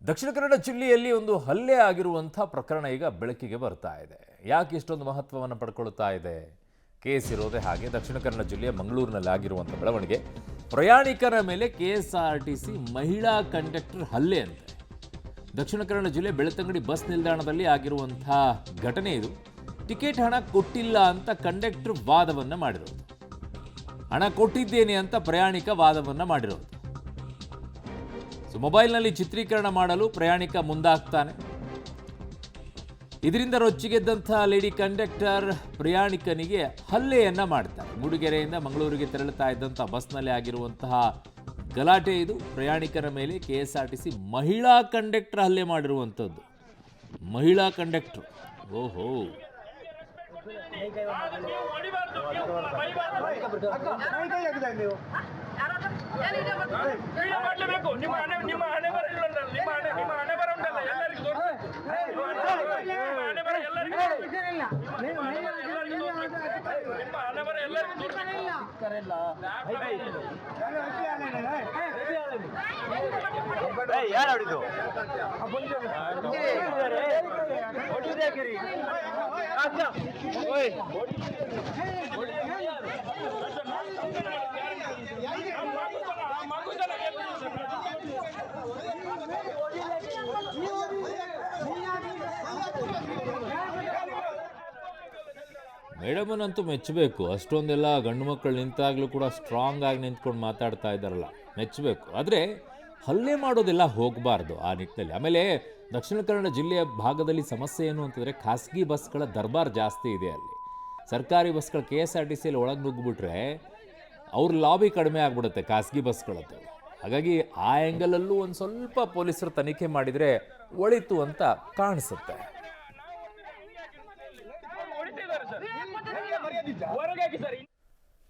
ದಕ್ಷಿಣ ಕನ್ನಡ ಜಿಲ್ಲೆಯಲ್ಲಿ ಒಂದು ಹಲ್ಲೆ ಆಗಿರುವಂಥ ಪ್ರಕರಣ ಈಗ ಬೆಳಕಿಗೆ ಬರ್ತಾ ಇದೆ. ಯಾಕೆ ಇಷ್ಟೊಂದು ಮಹತ್ವವನ್ನು ಪಡ್ಕೊಳ್ತಾ ಇದೆ? ಕೇಸ್ ಇರೋದೇ ಹಾಗೆ. ದಕ್ಷಿಣ ಕನ್ನಡ ಜಿಲ್ಲೆಯ ಮಂಗಳೂರಿನಲ್ಲಿ ಆಗಿರುವಂಥ ಬೆಳವಣಿಗೆ, ಪ್ರಯಾಣಿಕರ ಮೇಲೆ KSRTC ಮಹಿಳಾ ಕಂಡಕ್ಟರ್ ಹಲ್ಲೆ ಅಂತೆ. ದಕ್ಷಿಣ ಕನ್ನಡ ಜಿಲ್ಲೆ ಬೆಳ್ತಂಗಡಿ ಬಸ್ ನಿಲ್ದಾಣದಲ್ಲಿ ಆಗಿರುವಂಥ ಘಟನೆ ಇದು. ಟಿಕೆಟ್ ಹಣ ಕೊಟ್ಟಿಲ್ಲ ಅಂತ ಕಂಡಕ್ಟರ್ ವಾದವನ್ನು ಮಾಡಿರೋದು, ಹಣ ಕೊಟ್ಟಿದ್ದೇನೆ ಅಂತ ಪ್ರಯಾಣಿಕ ವಾದವನ್ನು ಮಾಡಿರೋದು. ಮೊಬೈಲ್ನಲ್ಲಿ ಚಿತ್ರೀಕರಣ ಮಾಡಲು ಪ್ರಯಾಣಿಕ ಮುಂದಾಗ್ತಾನೆ. ಇದರಿಂದ ರೊಚ್ಚಿಗೆದ್ದಂಥ ಲೇಡಿ ಕಂಡಕ್ಟರ್ ಪ್ರಯಾಣಿಕನಿಗೆ ಹಲ್ಲೆಯನ್ನ ಮಾಡ್ತಾರೆ. ಮೂಡಿಗೆರೆಯಿಂದ ಮಂಗಳೂರಿಗೆ ತೆರಳುತ್ತಾ ಇದ್ದಂಥ ಬಸ್ನಲ್ಲಿ ಆಗಿರುವಂತಹ ಗಲಾಟೆ ಇದು. ಪ್ರಯಾಣಿಕರ ಮೇಲೆ KSRTC ಮಹಿಳಾ ಕಂಡಕ್ಟರ್ ಹಲ್ಲೆ ಮಾಡಿರುವಂಥದ್ದು. ಮಹಿಳಾ ಕಂಡಕ್ಟರ್, ಓಹೋ, ಮೇಡಮನ್ನಂತೂ ಮೆಚ್ಚಬೇಕು. ಅಷ್ಟೊಂದೆಲ್ಲ ಗಂಡು ಮಕ್ಕಳು ನಿಂತಾಗಲೂ ಕೂಡ ಸ್ಟ್ರಾಂಗ್ ಆಗಿ ನಿಂತ್ಕೊಂಡು ಮಾತಾಡ್ತಾ ಇದ್ದಾರಲ್ಲ, ಮೆಚ್ಚಬೇಕು. ಆದರೆ ಹಲ್ಲೆ ಮಾಡೋದೆಲ್ಲ ಹೋಗಬಾರ್ದು ಆ ನಿಟ್ಟಿನಲ್ಲಿ. ಆಮೇಲೆ ದಕ್ಷಿಣ ಕನ್ನಡ ಜಿಲ್ಲೆಯ ಭಾಗದಲ್ಲಿ ಸಮಸ್ಯೆ ಏನು ಅಂತಂದರೆ, ಖಾಸಗಿ ಬಸ್ಗಳ ದರ್ಬಾರ್ ಜಾಸ್ತಿ ಇದೆ ಅಲ್ಲಿ. ಸರ್ಕಾರಿ ಬಸ್ಗಳು KSRTCಯಲ್ಲಿ ಒಳಗೆ ನುಗ್ಗಿಬಿಟ್ರೆ ಅವ್ರ ಲಾಬಿ ಕಡಿಮೆ ಆಗಿಬಿಡುತ್ತೆ ಖಾಸಗಿ ಬಸ್ಗಳದ್ದು. ಹಾಗಾಗಿ ಆ ಆ್ಯಂಗಲಲ್ಲೂ ಒಂದು ಸ್ವಲ್ಪ ಪೊಲೀಸರು ತನಿಖೆ ಮಾಡಿದರೆ ಒಳಿತು ಅಂತ ಕಾಣಿಸುತ್ತೆ. ಹೊರಗಾಗಿ ಸರ್